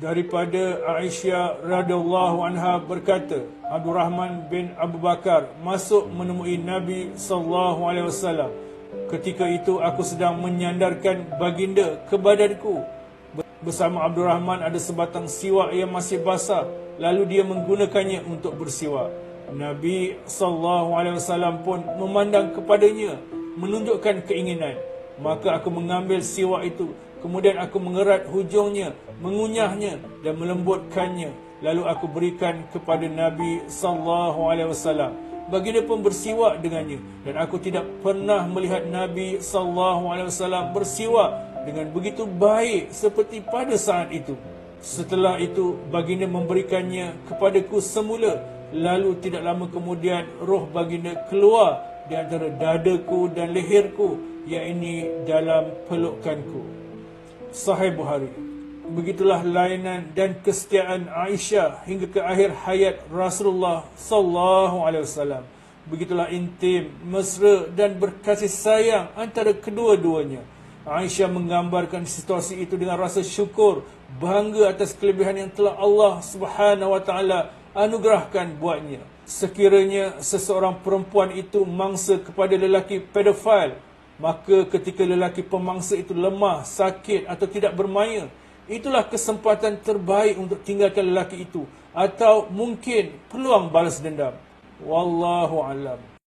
Daripada Aisyah radhiyallahu anha berkata, Abdul Rahman bin Abu Bakar masuk menemui Nabi sallallahu alaihi wasallam. Ketika itu aku sedang menyandarkan baginda ke badanku. Bersama Abdul Rahman ada sebatang siwak yang masih basah, lalu dia menggunakannya untuk bersiwak. Nabi sallallahu alaihi wasallam pun memandang kepadanya, menunjukkan keinginan. Maka aku mengambil siwak itu, kemudian aku mengerat hujungnya, mengunyahnya dan melembutkannya. Lalu aku berikan kepada Nabi sallallahu alaihi wasallam. Baginda pun bersiwak dengannya, dan aku tidak pernah melihat Nabi sallallahu alaihi wasallam bersiwak dengan begitu baik seperti pada saat itu. Setelah itu baginda memberikannya kepadaku semula, lalu tidak lama kemudian roh baginda keluar di antara dadaku dan leherku, yakni dalam pelukanku. Sahih Bukhari. Begitulah lainan dan kesetiaan Aisyah hingga ke akhir hayat Rasulullah sallallahu alaihi wasallam. Begitulah intim, mesra dan berkasih sayang antara kedua-duanya. Aisyah menggambarkan situasi itu dengan rasa syukur, bangga atas kelebihan yang telah Allah Subhanahu wa taala anugerahkan buatnya. Sekiranya seseorang perempuan itu mangsa kepada lelaki pedofil, maka ketika lelaki pemangsa itu lemah, sakit atau tidak bermaya, itulah kesempatan terbaik untuk tinggalkan lelaki itu, atau mungkin peluang balas dendam. Wallahu alam.